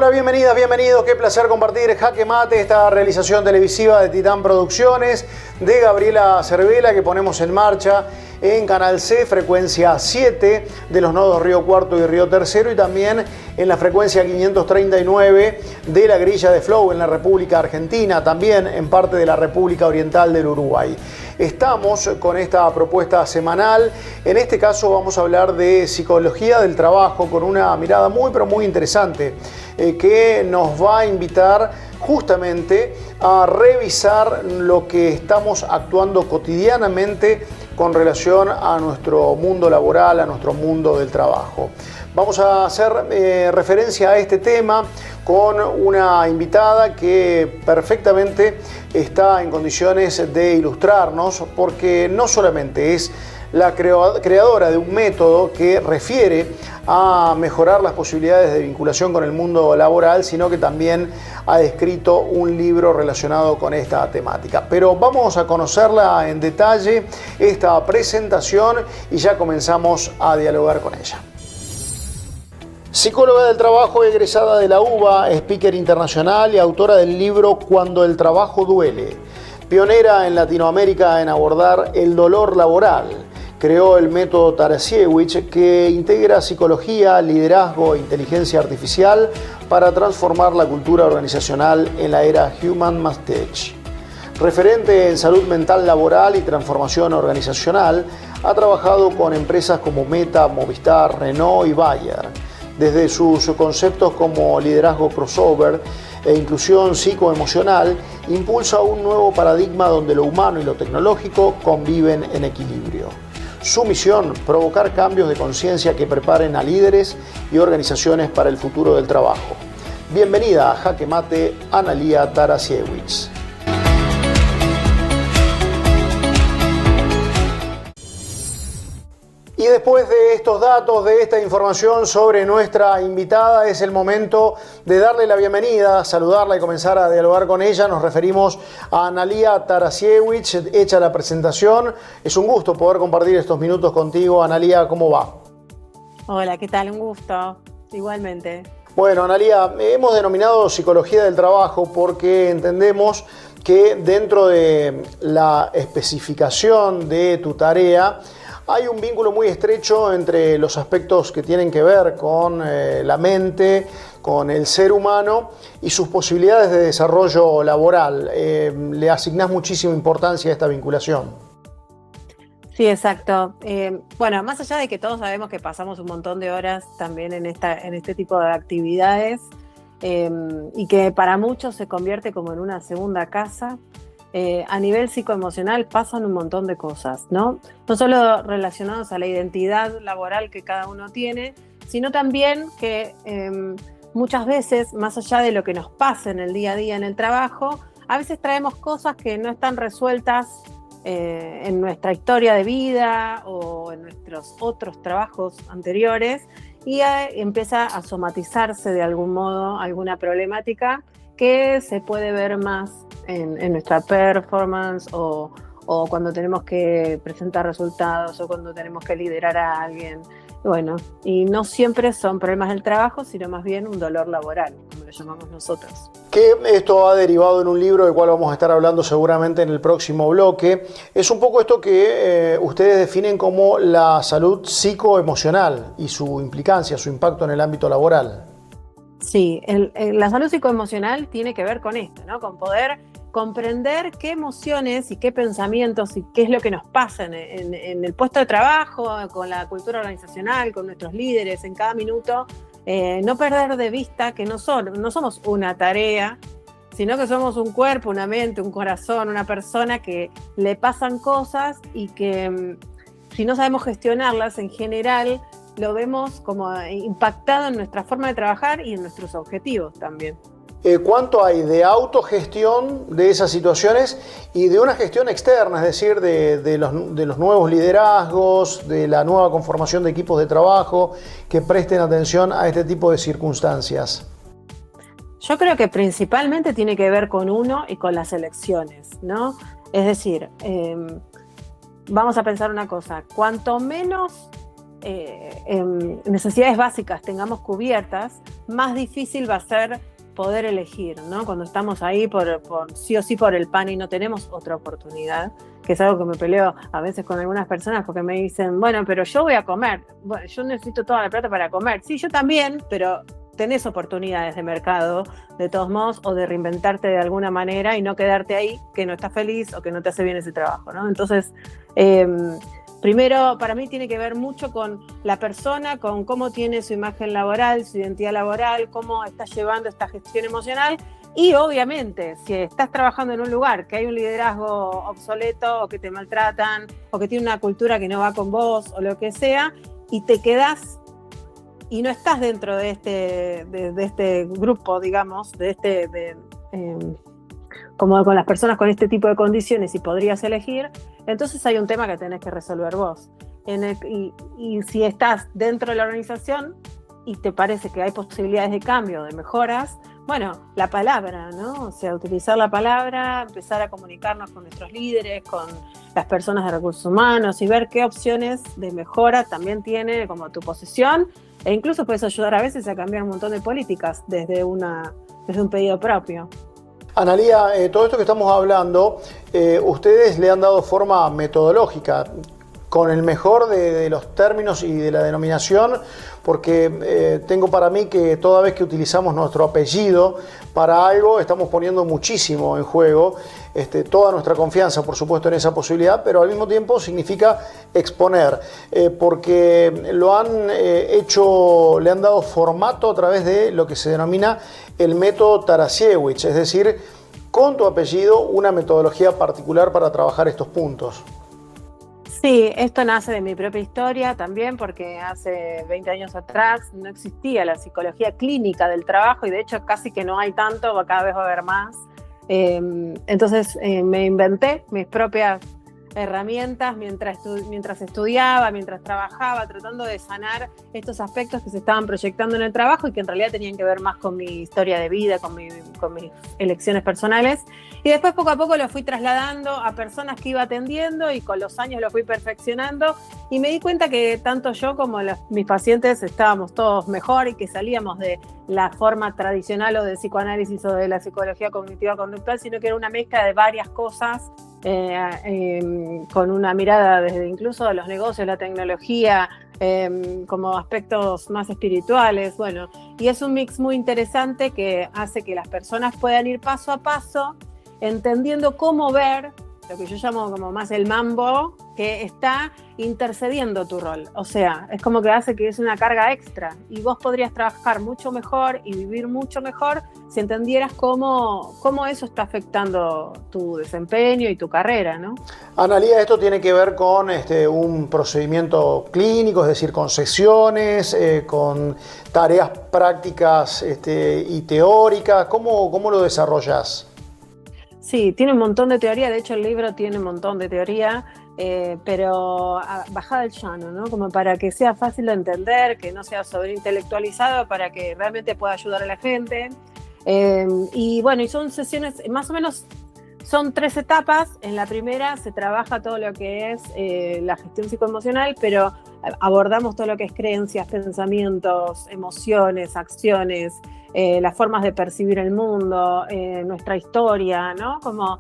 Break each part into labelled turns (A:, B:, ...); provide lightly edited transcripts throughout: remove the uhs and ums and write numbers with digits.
A: Hola, bienvenidas, bienvenidos. Qué placer compartir Jaque Mate, esta realización televisiva de Titán Producciones, de Gabriela Cervela, que ponemos en marcha en Canal C, frecuencia 7 de los nodos Río Cuarto y Río Tercero, y también en la frecuencia 539 de la grilla de Flow en la República Argentina, también en parte de la República Oriental del Uruguay. Estamos con esta propuesta semanal. En este caso vamos a hablar de psicología del trabajo con una mirada muy pero muy interesante que nos va a invitar justamente a revisar lo que estamos actuando cotidianamente con relación a nuestro mundo laboral, a nuestro mundo del trabajo. Vamos a hacer referencia a este tema con una invitada que perfectamente está en condiciones de ilustrarnos, porque no solamente es la creadora de un método que refiere a mejorar las posibilidades de vinculación con el mundo laboral, sino que también ha escrito un libro relacionado con esta temática. Pero vamos a conocerla en detalle, esta presentación, y ya comenzamos a dialogar con ella. Psicóloga del trabajo, egresada de la UBA, speaker internacional y autora del libro Cuando el trabajo duele. Pionera en Latinoamérica en abordar el dolor laboral. Creó el método Tarasiewicz, que integra psicología, liderazgo e inteligencia artificial para transformar la cultura organizacional en la era Human Must-Teach. Referente en salud mental laboral y transformación organizacional, ha trabajado con empresas como Meta, Movistar, Renault y Bayer. Desde sus conceptos como liderazgo crossover e inclusión psicoemocional, impulsa un nuevo paradigma donde lo humano y lo tecnológico conviven en equilibrio. Su misión, provocar cambios de conciencia que preparen a líderes y organizaciones para el futuro del trabajo. Bienvenida a Jaque Mate, Analía Tarasiewicz. Y después de estos datos, de esta información sobre nuestra invitada, es el momento de darle la bienvenida, saludarla y comenzar a dialogar con ella. Nos referimos a Analía Tarasiewicz. Hecha la presentación, es un gusto poder compartir estos minutos contigo. Analía, ¿cómo va?
B: Hola, ¿qué tal? Un gusto. Igualmente.
A: Bueno, Analía, hemos denominado psicología del trabajo porque entendemos que dentro de la especificación de tu tarea hay un vínculo muy estrecho entre los aspectos que tienen que ver con la mente, con el ser humano y sus posibilidades de desarrollo laboral. Le asignás muchísima importancia a esta vinculación.
B: Sí, exacto. Bueno, más allá de que todos sabemos que pasamos un montón de horas también en este tipo de actividades y que para muchos se convierte como en una segunda casa, a nivel psicoemocional pasan un montón de cosas, ¿no? No solo relacionados a la identidad laboral que cada uno tiene, sino también que muchas veces, más allá de lo que nos pasa en el día a día en el trabajo, a veces traemos cosas que no están resueltas en nuestra historia de vida o en nuestros otros trabajos anteriores, y empieza a somatizarse de algún modo alguna problemática que se puede ver más en nuestra performance o cuando tenemos que presentar resultados o cuando tenemos que liderar a alguien. Bueno, y no siempre son problemas del trabajo, sino más bien un dolor laboral, como lo llamamos nosotros.
A: Que esto ha derivado en un libro del cual vamos a estar hablando seguramente en el próximo bloque. Es un poco esto que ustedes definen como la salud psicoemocional y su implicancia, su impacto en el ámbito laboral.
B: Sí, la salud psicoemocional tiene que ver con esto, ¿no? Con poder comprender qué emociones y qué pensamientos y qué es lo que nos pasa en el puesto de trabajo, con la cultura organizacional, con nuestros líderes en cada minuto. No perder de vista que no somos una tarea, sino que somos un cuerpo, una mente, un corazón, una persona que le pasan cosas y que si no sabemos gestionarlas en general, lo vemos como impactado en nuestra forma de trabajar y en nuestros objetivos también.
A: ¿Cuánto hay de autogestión de esas situaciones y de una gestión externa, es decir, de los nuevos liderazgos, de la nueva conformación de equipos de trabajo que presten atención a este tipo de circunstancias?
B: Yo creo que principalmente tiene que ver con uno y con las elecciones, ¿no? Es decir, vamos a pensar una cosa, cuanto menos necesidades básicas tengamos cubiertas, más difícil va a ser poder elegir, ¿no? Cuando estamos ahí por sí o sí por el pan y no tenemos otra oportunidad, que es algo que me peleo a veces con algunas personas porque me dicen, bueno, pero yo voy a comer, bueno, yo necesito toda la plata para comer. Sí, yo también, pero tenés oportunidades de mercado, de todos modos, o de reinventarte de alguna manera y no quedarte ahí, que no estás feliz o que no te hace bien ese trabajo, ¿no? Entonces, primero, para mí tiene que ver mucho con la persona, con cómo tiene su imagen laboral, su identidad laboral, cómo está llevando esta gestión emocional. Y obviamente, si estás trabajando en un lugar que hay un liderazgo obsoleto o que te maltratan o que tiene una cultura que no va con vos o lo que sea, y te quedás y no estás dentro de este grupo, digamos, como con las personas con este tipo de condiciones y podrías elegir, entonces hay un tema que tenés que resolver vos. Y si estás dentro de la organización y te parece que hay posibilidades de cambio, de mejoras, bueno, la palabra, ¿no? O sea, utilizar la palabra, empezar a comunicarnos con nuestros líderes, con las personas de recursos humanos y ver qué opciones de mejora también tiene como tu posición, e incluso puedes ayudar a veces a cambiar un montón de políticas desde un pedido propio.
A: Analía, todo esto que estamos hablando, ustedes le han dado forma metodológica, con el mejor de los términos y de la denominación, porque tengo para mí que toda vez que utilizamos nuestro apellido para algo, estamos poniendo muchísimo en juego, toda nuestra confianza, por supuesto, en esa posibilidad, pero al mismo tiempo significa exponer, porque lo han hecho, le han dado formato a través de lo que se denomina el método Tarasiewicz, es decir, con tu apellido, una metodología particular para trabajar estos puntos.
B: Sí, esto nace de mi propia historia también, porque hace 20 años atrás no existía la psicología clínica del trabajo y de hecho casi que no hay tanto, cada vez va a haber más. Entonces me inventé mis propias herramientas mientras estudiaba, mientras trabajaba, tratando de sanar estos aspectos que se estaban proyectando en el trabajo y que en realidad tenían que ver más con mi historia de vida, con mis elecciones personales. Y después poco a poco lo fui trasladando a personas que iba atendiendo y con los años lo fui perfeccionando y me di cuenta que tanto yo como mis pacientes estábamos todos mejor y que salíamos de la forma tradicional o de psicoanálisis o de la psicología cognitiva conductual, sino que era una mezcla de varias cosas, con una mirada desde incluso de los negocios, la tecnología, como aspectos más espirituales, bueno, y es un mix muy interesante que hace que las personas puedan ir paso a paso entendiendo cómo ver lo que yo llamo como más el mambo que está intercediendo tu rol, o sea, es como que hace que es una carga extra y vos podrías trabajar mucho mejor y vivir mucho mejor si entendieras cómo eso está afectando tu desempeño y tu carrera, ¿no?
A: Analía, esto tiene que ver con un procedimiento clínico, es decir, con sesiones, con tareas prácticas y teóricas, ¿cómo lo desarrollas?
B: Sí, tiene un montón de teoría, de hecho el libro tiene un montón de teoría, pero bajada al llano, ¿no? Como para que sea fácil de entender, que no sea sobreintelectualizado, para que realmente pueda ayudar a la gente. Y bueno, y son sesiones, más o menos, son 3 etapas. En la primera se trabaja todo lo que es la gestión psicoemocional, pero abordamos todo lo que es creencias, pensamientos, emociones, acciones, las formas de percibir el mundo, nuestra historia, ¿no? Como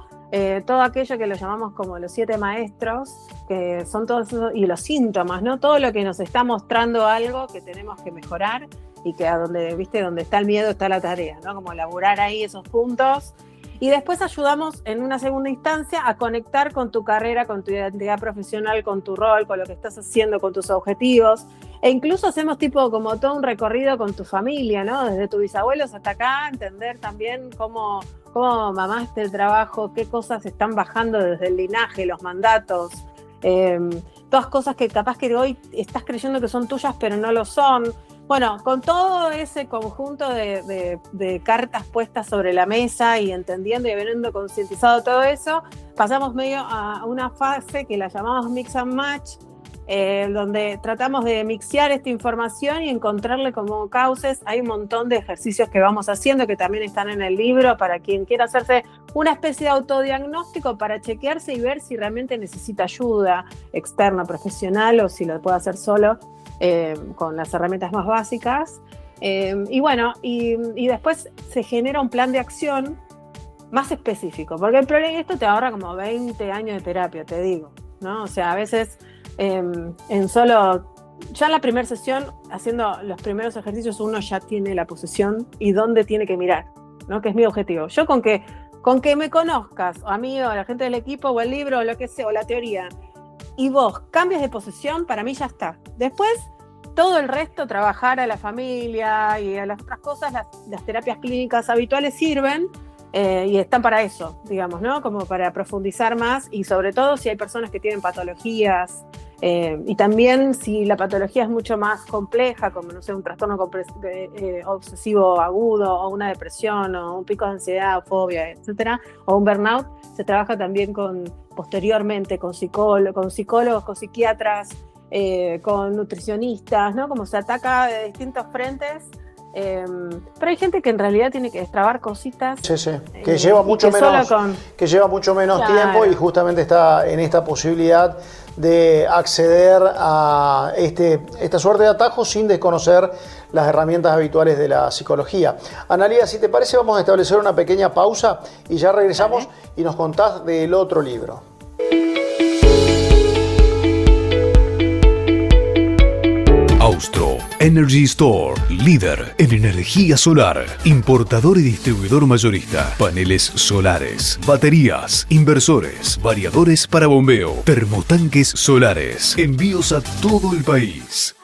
B: todo aquello que lo llamamos como los 7 maestros, que son todos esos, y los síntomas, ¿no? Todo lo que nos está mostrando algo que tenemos que mejorar y que a donde está el miedo está la tarea, ¿no? Como elaborar ahí esos puntos. Y después ayudamos en una segunda instancia a conectar con tu carrera, con tu identidad profesional, con tu rol, con lo que estás haciendo, con tus objetivos. E incluso hacemos tipo como todo un recorrido con tu familia, ¿no? Desde tus bisabuelos hasta acá, entender también cómo mamaste el trabajo, qué cosas están bajando desde el linaje, los mandatos, todas cosas que capaz que hoy estás creyendo que son tuyas, pero no lo son. Bueno, con todo ese conjunto de cartas puestas sobre la mesa y entendiendo y habiendo concientizado todo eso, pasamos medio a una fase que la llamamos mix and match, donde tratamos de mixear esta información y encontrarle como cauces. Hay un montón de ejercicios que vamos haciendo que también están en el libro para quien quiera hacerse una especie de autodiagnóstico para chequearse y ver si realmente necesita ayuda externa, profesional, o si lo puede hacer solo. con las herramientas más básicas. Y bueno, y después se genera un plan de acción más específico, porque el problema, esto te ahorra como 20 años de terapia, te digo, ¿no? O sea, a veces en solo, ya en la primera sesión, haciendo los primeros ejercicios, uno ya tiene la posición y dónde tiene que mirar, ¿no? Que es mi objetivo. Yo con que me conozcas, o a mí, o a la gente del equipo, o el libro, o lo que sea, o la teoría, y vos cambias de posición, para mí ya está. Después, todo el resto, trabajar a la familia y a las otras cosas, las terapias clínicas habituales sirven, y están para eso, digamos, ¿no? Como para profundizar más, y sobre todo si hay personas que tienen patologías, y también si la patología es mucho más compleja, como, no sé, un trastorno obsesivo agudo, o una depresión, o un pico de ansiedad, o fobia, etcétera, o un burnout, se trabaja también posteriormente con psicólogos, con psiquiatras, con nutricionistas, ¿no? Como se ataca de distintos frentes. Pero hay gente que en realidad tiene que destrabar cositas.
A: Sí, sí. Que lleva mucho menos, que lleva mucho menos
B: claro,
A: tiempo, y justamente está en esta posibilidad de acceder a esta suerte de atajos sin desconocer las herramientas habituales de la psicología. Analía, si te parece, vamos a establecer una pequeña pausa y ya regresamos. ¿Vale? Y nos contás del otro libro.
C: Austro Energy Store, líder en energía solar, importador y distribuidor mayorista, paneles solares, baterías, inversores, variadores para bombeo, termotanques solares, envíos a todo el país.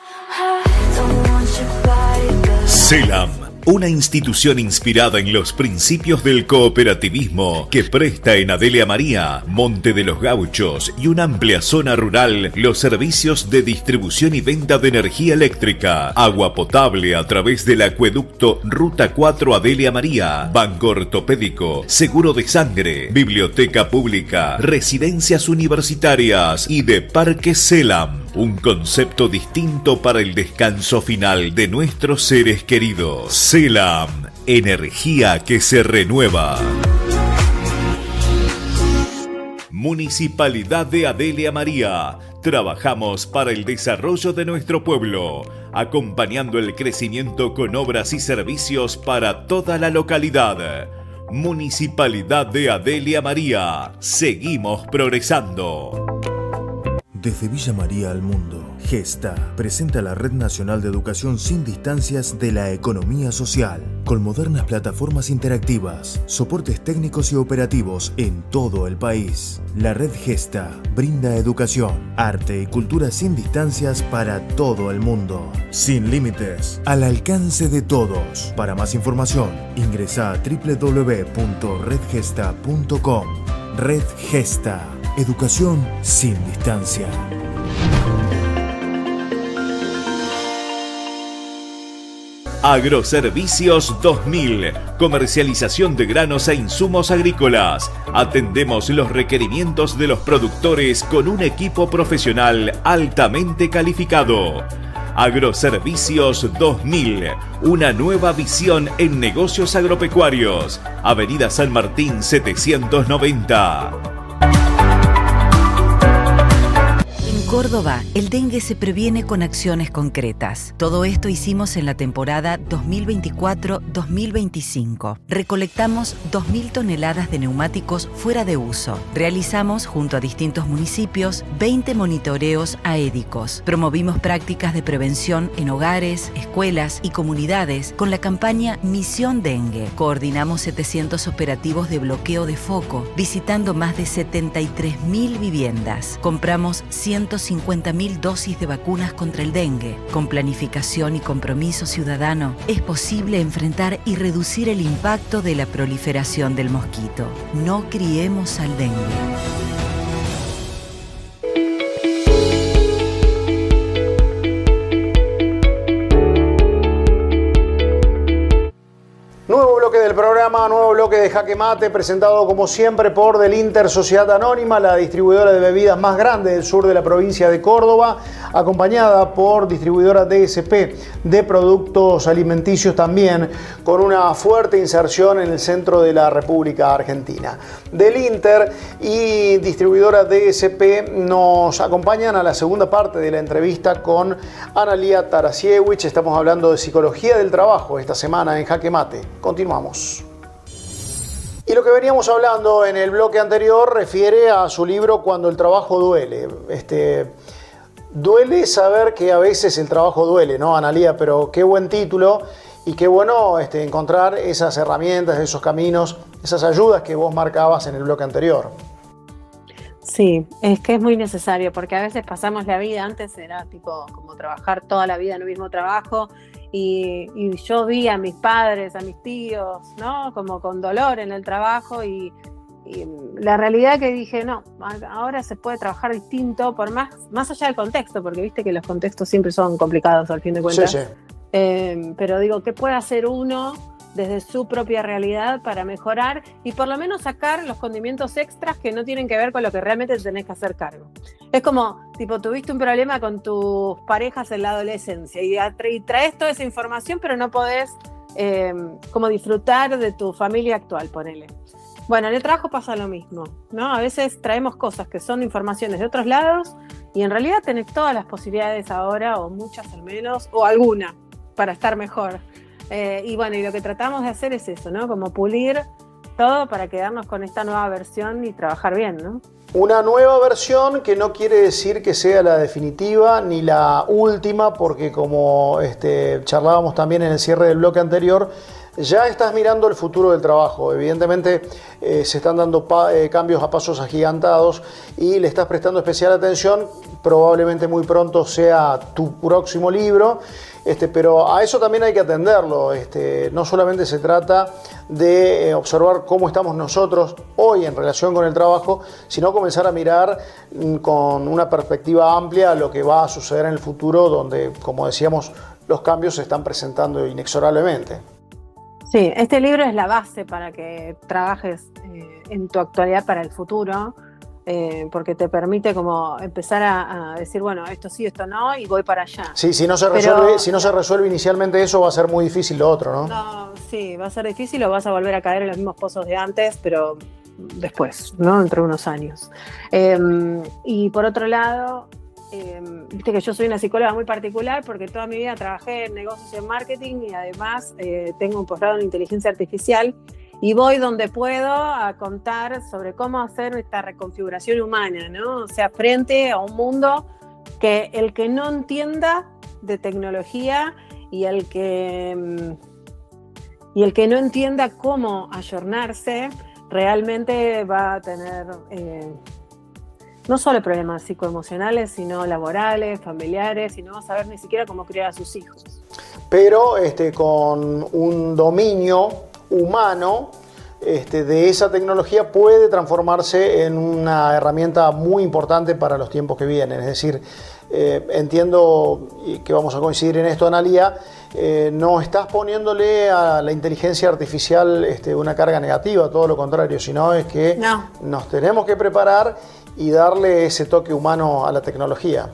D: Selam, una institución inspirada en los principios del cooperativismo que presta en Adelia María, Monte de los Gauchos y una amplia zona rural los servicios de distribución y venta de energía eléctrica, agua potable a través del acueducto Ruta 4 Adelia María, banco ortopédico, seguro de sangre, biblioteca pública, residencias universitarias y de Parque Selam. Un concepto distinto para el descanso final de nuestros seres queridos. Selam, energía que se renueva. Municipalidad de Adelia María. Trabajamos para el desarrollo de nuestro pueblo, acompañando el crecimiento con obras y servicios para toda la localidad. Municipalidad de Adelia María. Seguimos progresando.
E: Desde Villa María al mundo, Gesta presenta la Red Nacional de Educación Sin Distancias de la Economía Social, con modernas plataformas interactivas, soportes técnicos y operativos en todo el país. La Red Gesta brinda educación, arte y cultura sin distancias para todo el mundo, sin límites, al alcance de todos. Para más información, ingresa a www.redgesta.com. Red Gesta. Educación sin distancia.
D: Agroservicios 2000. Comercialización de granos e insumos agrícolas. Atendemos los requerimientos de los productores con un equipo profesional altamente calificado. Agroservicios 2000. Una nueva visión en negocios agropecuarios. Avenida San Martín 790.
F: Córdoba, el dengue se previene con acciones concretas. Todo esto hicimos en la temporada 2024-2025. Recolectamos 2.000 toneladas de neumáticos fuera de uso. Realizamos, junto a distintos municipios, 20 monitoreos aédicos. Promovimos prácticas de prevención en hogares, escuelas y comunidades con la campaña Misión Dengue. Coordinamos 700 operativos de bloqueo de foco, visitando más de 73.000 viviendas. Compramos 150.000 dosis de vacunas contra el dengue. Con planificación y compromiso ciudadano, es posible enfrentar y reducir el impacto de la proliferación del mosquito. No criemos al dengue.
A: Nuevo bloque del programa. programa, nuevo bloque de Jaque Mate, presentado como siempre por Del Inter Sociedad Anónima, la distribuidora de bebidas más grande del sur de la provincia de Córdoba, acompañada por distribuidora DSP de productos alimenticios también, con una fuerte inserción en el centro de la República Argentina. Del Inter y distribuidora DSP nos acompañan a la segunda parte de la entrevista con Analía Tarasiewicz. Estamos hablando de psicología del trabajo esta semana en Jaque Mate. Continuamos. Y lo que veníamos hablando en el bloque anterior refiere a su libro Cuando el trabajo duele. Duele saber que a veces el trabajo duele, ¿no, Analía? Pero qué buen título y qué bueno encontrar esas herramientas, esos caminos, esas ayudas que vos marcabas en el bloque anterior.
B: Sí, es que es muy necesario porque a veces pasamos la vida, antes era tipo como trabajar toda la vida en el mismo trabajo y yo vi a mis padres, a mis tíos, ¿no? Como con dolor en el trabajo y la realidad que dije, no, ahora se puede trabajar distinto por más allá del contexto, porque viste que los contextos siempre son complicados al fin de cuentas.
A: Sí, sí.
B: Pero digo, ¿qué puede hacer uno desde su propia realidad para mejorar y por lo menos sacar los condimentos extras que no tienen que ver con lo que realmente te tenés que hacer cargo? Es como, tipo, tuviste un problema con tus parejas en la adolescencia y traes toda esa información, pero no podés como disfrutar de tu familia actual, ponele. Bueno, en el trabajo pasa lo mismo, ¿no? A veces traemos cosas que son informaciones de otros lados y en realidad tenés todas las posibilidades ahora, o muchas al menos, o alguna, para estar mejor. Y bueno, y lo que tratamos de hacer es eso, ¿no? Como pulir todo para quedarnos con esta nueva versión y trabajar bien, ¿no?
A: Una nueva versión que no quiere decir que sea la definitiva ni la última, porque como charlábamos también en el cierre del bloque anterior, ya estás mirando el futuro del trabajo. Evidentemente se están dando cambios a pasos agigantados y le estás prestando especial atención. Probablemente muy pronto sea tu próximo libro, pero a eso también hay que atenderlo. No solamente se trata de observar cómo estamos nosotros hoy en relación con el trabajo, sino comenzar a mirar con una perspectiva amplia lo que va a suceder en el futuro, donde, como decíamos, los cambios se están presentando inexorablemente.
B: Sí, este libro es la base para que trabajes en tu actualidad para el futuro, porque te permite como empezar a decir, bueno, esto sí, esto no, y voy para allá.
A: Sí, si no se resuelve inicialmente eso, va a ser muy difícil lo otro, ¿no?
B: No, sí, va a ser difícil o vas a volver a caer en los mismos pozos de antes, pero después, ¿no? Dentro de unos años. Y por otro lado, viste que yo soy una psicóloga muy particular porque toda mi vida trabajé en negocios y en marketing y además tengo un posgrado en inteligencia artificial y voy donde puedo a contar sobre cómo hacer esta reconfiguración humana, ¿no? O sea, frente a un mundo que el que no entienda de tecnología y el que no entienda cómo ayornarse realmente va a tener no solo problemas psicoemocionales, sino laborales, familiares, y no va a saber ni siquiera cómo criar a sus hijos.
A: Pero con un dominio humano de esa tecnología puede transformarse en una herramienta muy importante para los tiempos que vienen. Es decir, entiendo que vamos a coincidir en esto, Analía, no estás poniéndole a la inteligencia artificial una carga negativa, todo lo contrario, sino es que nos tenemos que preparar y darle ese toque humano a la tecnología.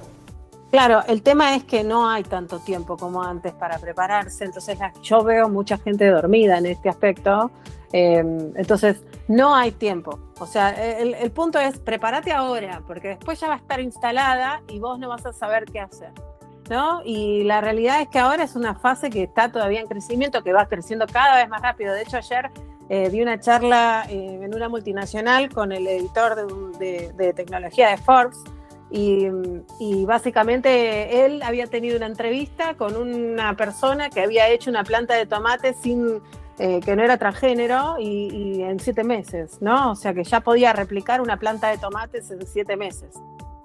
B: Claro, el tema es que no hay tanto tiempo como antes para prepararse, entonces yo veo mucha gente dormida en este aspecto, entonces no hay tiempo. O sea, el punto es prepárate ahora, porque después ya va a estar instalada y vos no vas a saber qué hacer, ¿no? Y la realidad es que ahora es una fase que está todavía en crecimiento, que va creciendo cada vez más rápido. De hecho, ayer di una charla en una multinacional con el editor de tecnología de Forbes y básicamente él había tenido una entrevista con una persona que había hecho una planta de tomate que no era transgénero y en 7 meses, ¿no? O sea que ya podía replicar una planta de tomates en 7 meses.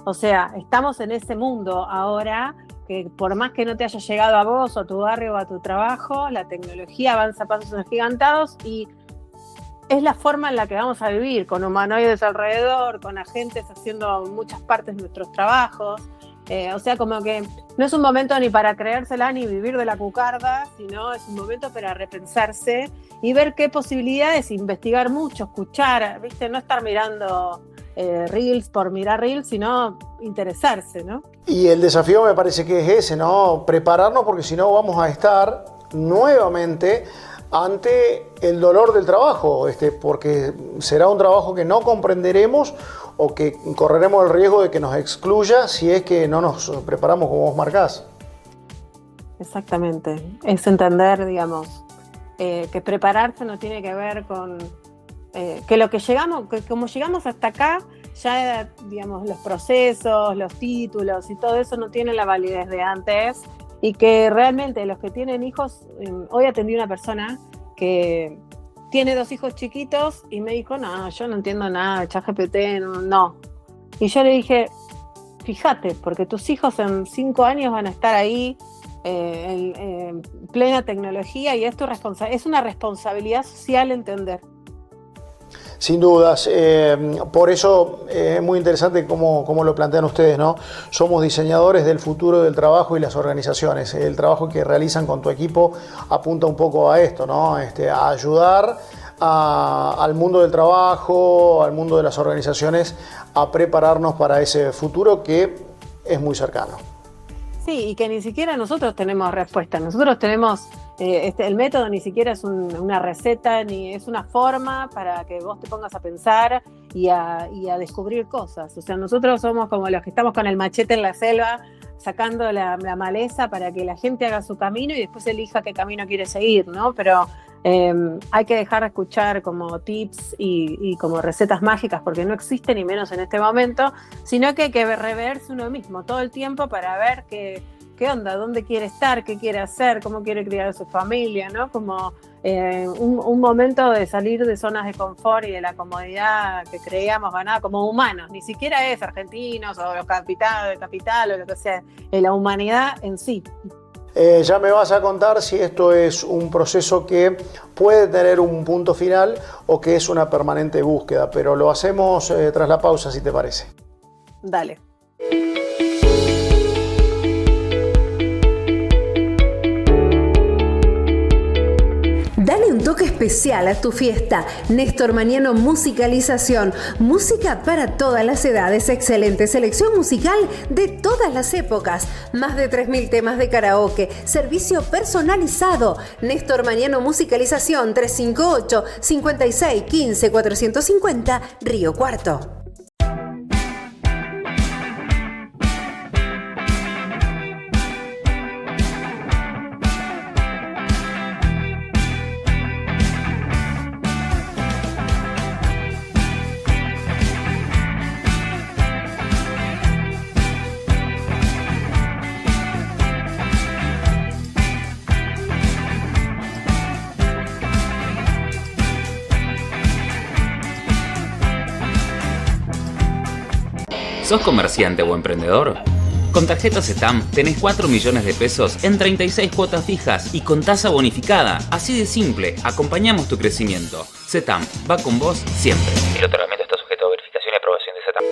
B: O sea, estamos en ese mundo ahora que por más que no te haya llegado a vos o a tu barrio o a tu trabajo, la tecnología avanza a pasos agigantados y es la forma en la que vamos a vivir, con humanoides alrededor, con agentes haciendo muchas partes de nuestros trabajos. O sea, como que no es un momento ni para creérsela ni vivir de la cucarda, sino es un momento para repensarse y ver qué posibilidades, investigar mucho, escuchar, ¿viste? No estar mirando reels por mirar reels, sino interesarse, ¿no?
A: Y el desafío me parece que es ese, ¿no? Prepararnos, porque si no vamos a estar nuevamente ante el dolor del trabajo, porque será un trabajo que no comprenderemos o que correremos el riesgo de que nos excluya si es que no nos preparamos como vos marcás.
B: Exactamente, es entender, digamos, que prepararse no tiene que ver con que lo que llegamos, que como llegamos hasta acá, ya, digamos, los procesos, los títulos y todo eso no tiene la validez de antes, y que realmente los que tienen hijos, hoy atendí a una persona que tiene 2 hijos chiquitos y me dijo, no, yo no entiendo nada, ChatGPT, no. Y yo le dije, fíjate, porque tus hijos en 5 años van a estar ahí en plena tecnología, y es una responsabilidad social entender.
A: Sin dudas, por eso es muy interesante cómo lo plantean ustedes, ¿no? Somos diseñadores del futuro del trabajo y las organizaciones. El trabajo que realizan con tu equipo apunta un poco a esto, ¿no? A ayudar al mundo del trabajo, al mundo de las organizaciones, a prepararnos para ese futuro que es muy cercano.
B: Sí, y que ni siquiera nosotros tenemos respuesta. Nosotros tenemos, el método ni siquiera es una receta, ni es una forma para que vos te pongas a pensar y a descubrir cosas. O sea, nosotros somos como los que estamos con el machete en la selva, sacando la maleza para que la gente haga su camino y después elija qué camino quiere seguir, ¿no? Pero hay que dejar de escuchar como tips y como recetas mágicas, porque no existen, ni menos en este momento, sino que hay que reverse uno mismo todo el tiempo para ver qué onda, dónde quiere estar, qué quiere hacer, cómo quiere criar a su familia, ¿no? Como un momento de salir de zonas de confort y de la comodidad que creíamos ganada como humanos. Ni siquiera es argentinos o los capital o lo que sea, la humanidad en sí.
A: Ya me vas a contar si esto es un proceso que puede tener un punto final o que es una permanente búsqueda, pero lo hacemos tras la pausa, si te parece.
B: Dale.
G: Dale un toque especial a tu fiesta. Néstor Maniano Musicalización. Música para todas las edades. Excelente selección musical de todas las épocas. Más de 3.000 temas de karaoke. Servicio personalizado. Néstor Maniano Musicalización 358-5615-450 Río Cuarto.
H: ¿Sos comerciante o emprendedor? Con tarjeta CETAM tenés 4 millones de pesos en 36 cuotas fijas y con tasa bonificada. Así de simple, acompañamos tu crecimiento. CETAM va con vos siempre. El otorgamiento está sujeto a verificación y aprobación de CETAM.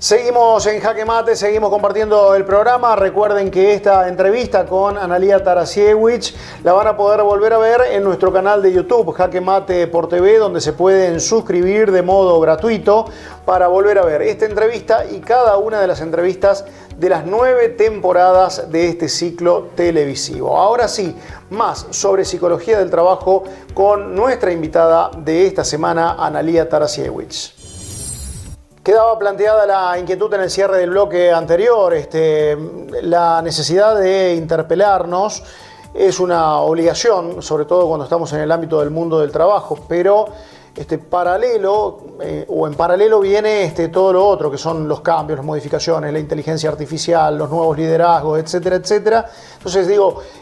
A: Seguimos en Jaque Mate, seguimos compartiendo el programa. Recuerden que esta entrevista con Analía Tarasiewicz la van a poder volver a ver en nuestro canal de YouTube, Jaque Mate por TV, donde se pueden suscribir de modo gratuito para volver a ver esta entrevista y cada una de las entrevistas de las 9 temporadas de este ciclo televisivo. Ahora sí, más sobre psicología del trabajo con nuestra invitada de esta semana, Analía Tarasiewicz. Quedaba planteada la inquietud en el cierre del bloque anterior, la necesidad de interpelarnos es una obligación, sobre todo cuando estamos en el ámbito del mundo del trabajo, pero en paralelo viene todo lo otro, que son los cambios, las modificaciones, la inteligencia artificial, los nuevos liderazgos, etcétera, etcétera. Entonces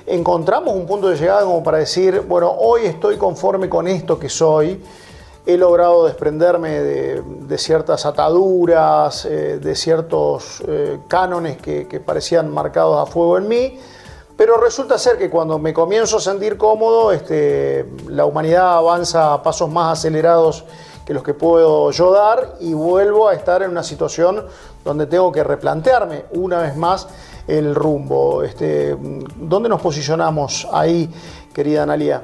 A: encontramos un punto de llegada como para decir, bueno, hoy estoy conforme con esto que soy. He logrado desprenderme de ciertas ataduras, de ciertos cánones que parecían marcados a fuego en mí, Pero resulta ser que cuando me comienzo a sentir cómodo, la humanidad avanza a pasos más acelerados que los que puedo yo dar y vuelvo a estar en una situación donde tengo que replantearme una vez más el rumbo. ¿Dónde nos posicionamos ahí, querida Analía?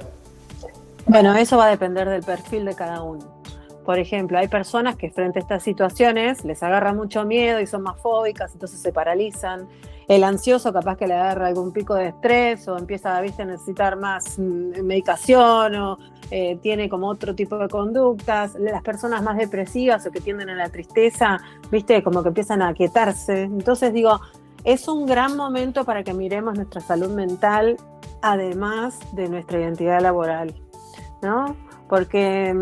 B: Bueno, eso va a depender del perfil de cada uno. Por ejemplo, hay personas que frente a estas situaciones les agarra mucho miedo y son más fóbicas, entonces se paralizan. El ansioso capaz que le agarra algún pico de estrés o empieza, ¿viste?, a necesitar más medicación o tiene como otro tipo de conductas. Las personas más depresivas o que tienden a la tristeza, ¿viste?, como que empiezan a aquietarse. Entonces digo, es un gran momento para que miremos nuestra salud mental, además de nuestra identidad laboral, ¿no? Porque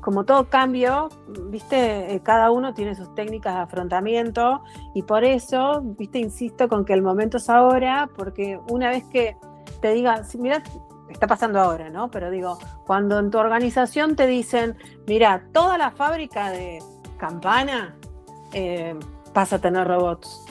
B: como todo cambio, ¿viste?, cada uno tiene sus técnicas de afrontamiento y por eso, ¿viste?, insisto con que el momento es ahora, porque una vez que te diga, mira, está pasando ahora, ¿no? Pero digo, cuando en tu organización te dicen, mira, toda la fábrica de Campana pasa a tener robots,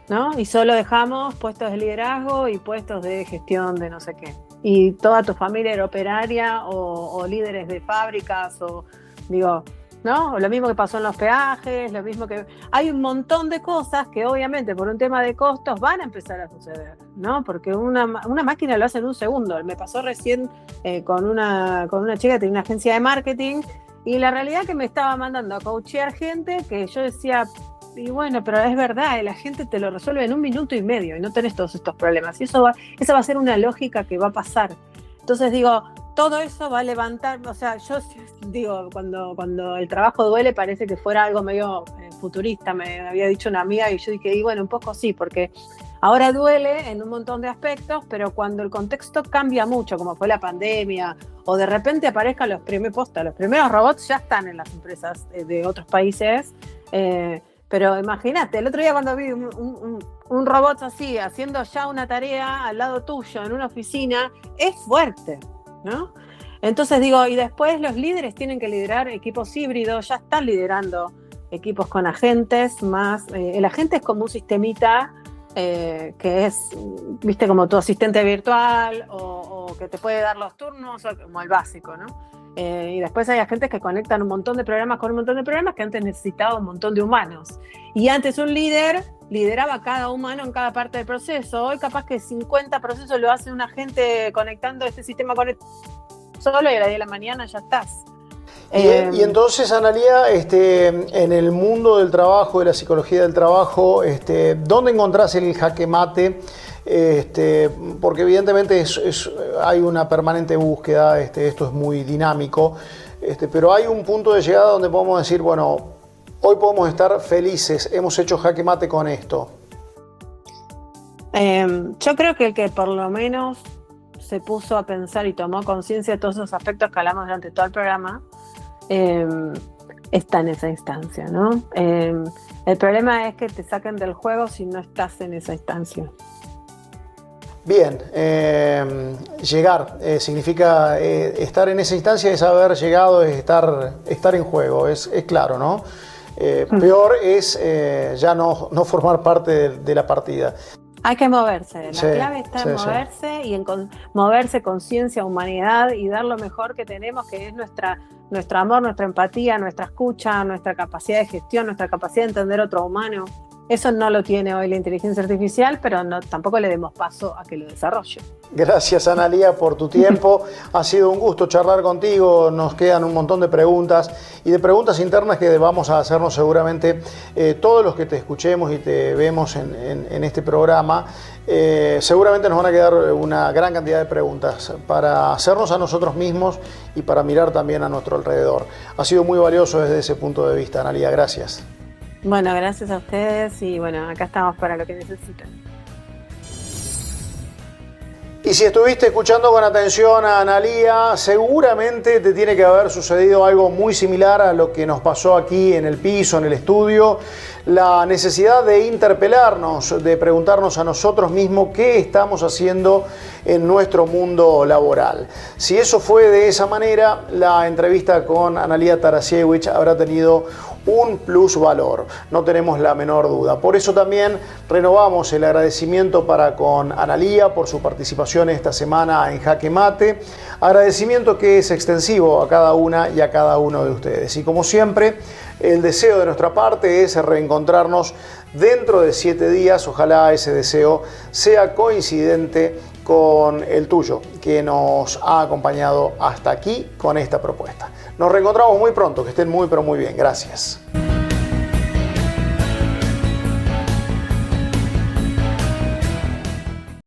B: ¿no? Y solo dejamos puestos de liderazgo y puestos de gestión de no sé qué. Y toda tu familia era operaria o líderes de fábricas o digo, ¿no? Lo mismo que pasó en los peajes, lo mismo que... Hay un montón de cosas que obviamente por un tema de costos van a empezar a suceder, ¿no? Porque una máquina lo hace en un segundo. Me pasó recién con una chica que tenía una agencia de marketing y la realidad es que me estaba mandando a coachear gente que yo decía... Y bueno, pero es verdad, la gente te lo resuelve en 1 minuto y medio y no tenés todos estos problemas. Y esa va a ser una lógica que va a pasar. Entonces digo, todo eso va a levantar, o sea, yo digo, cuando el trabajo duele parece que fuera algo medio futurista, me había dicho una amiga y yo dije, y bueno, un poco sí, porque ahora duele en un montón de aspectos, pero cuando el contexto cambia mucho, como fue la pandemia, o de repente aparezcan los primeros robots ya están en las empresas de otros países, pero imagínate, el otro día cuando vi un robot así, haciendo ya una tarea al lado tuyo, en una oficina, es fuerte, ¿no? Entonces digo, y después los líderes tienen que liderar equipos híbridos, ya están liderando equipos con agentes, más, el agente es como un sistemita que es, viste, como tu asistente virtual, o que te puede dar los turnos, o como el básico, ¿no? Y después hay agentes que conectan un montón de programas con un montón de programas que antes necesitaba un montón de humanos. Y antes un líder lideraba cada humano en cada parte del proceso. Hoy capaz que 50 procesos lo hace un agente conectando este sistema con solo y a las 10 de la mañana ya estás.
A: Y entonces, Analía, en el mundo del trabajo, de la psicología del trabajo, ¿dónde encontrás el jaque mate? Porque evidentemente hay una permanente búsqueda, esto es muy dinámico, pero hay un punto de llegada donde podemos decir, bueno, hoy podemos estar felices, hemos hecho jaque mate con esto.
B: Yo creo que el que por lo menos se puso a pensar y tomó conciencia de todos esos aspectos que hablamos durante todo el programa, está en esa instancia, ¿no? El problema es que te saquen del juego si no estás en esa instancia.
A: Bien, llegar significa estar en esa instancia, es haber llegado, es estar en juego, es claro, ¿no? Peor es ya no formar parte de la partida.
B: Hay que moverse, la clave está en moverse y en moverse conciencia, humanidad y dar lo mejor que tenemos, que es nuestro amor, nuestra empatía, nuestra escucha, nuestra capacidad de gestión, nuestra capacidad de entender otro humano. Eso no lo tiene hoy la inteligencia artificial, pero tampoco le demos paso a que lo desarrolle.
A: Gracias, Analía, por tu tiempo. Ha sido un gusto charlar contigo. Nos quedan un montón de preguntas y de preguntas internas que vamos a hacernos seguramente todos los que te escuchemos y te vemos en este programa. Seguramente nos van a quedar una gran cantidad de preguntas para hacernos a nosotros mismos y para mirar también a nuestro alrededor. Ha sido muy valioso desde ese punto de vista, Analía. Gracias.
B: Bueno, gracias a ustedes y bueno, acá estamos para lo que necesiten.
A: Y si estuviste escuchando con atención a Analía, seguramente te tiene que haber sucedido algo muy similar a lo que nos pasó aquí en el piso, en el estudio. La necesidad de interpelarnos, de preguntarnos a nosotros mismos qué estamos haciendo en nuestro mundo laboral. Si eso fue de esa manera, la entrevista con Analía Tarasiewicz habrá tenido un plusvalor, no tenemos la menor duda. Por eso también renovamos el agradecimiento para con Analía por su participación esta semana en Jaque Mate, agradecimiento que es extensivo a cada una y a cada uno de ustedes. Y como siempre, el deseo de nuestra parte es reencontrarnos dentro de 7 días, ojalá ese deseo sea coincidente con el tuyo, que nos ha acompañado hasta aquí con esta propuesta. Nos reencontramos muy pronto, que estén muy pero muy bien. Gracias.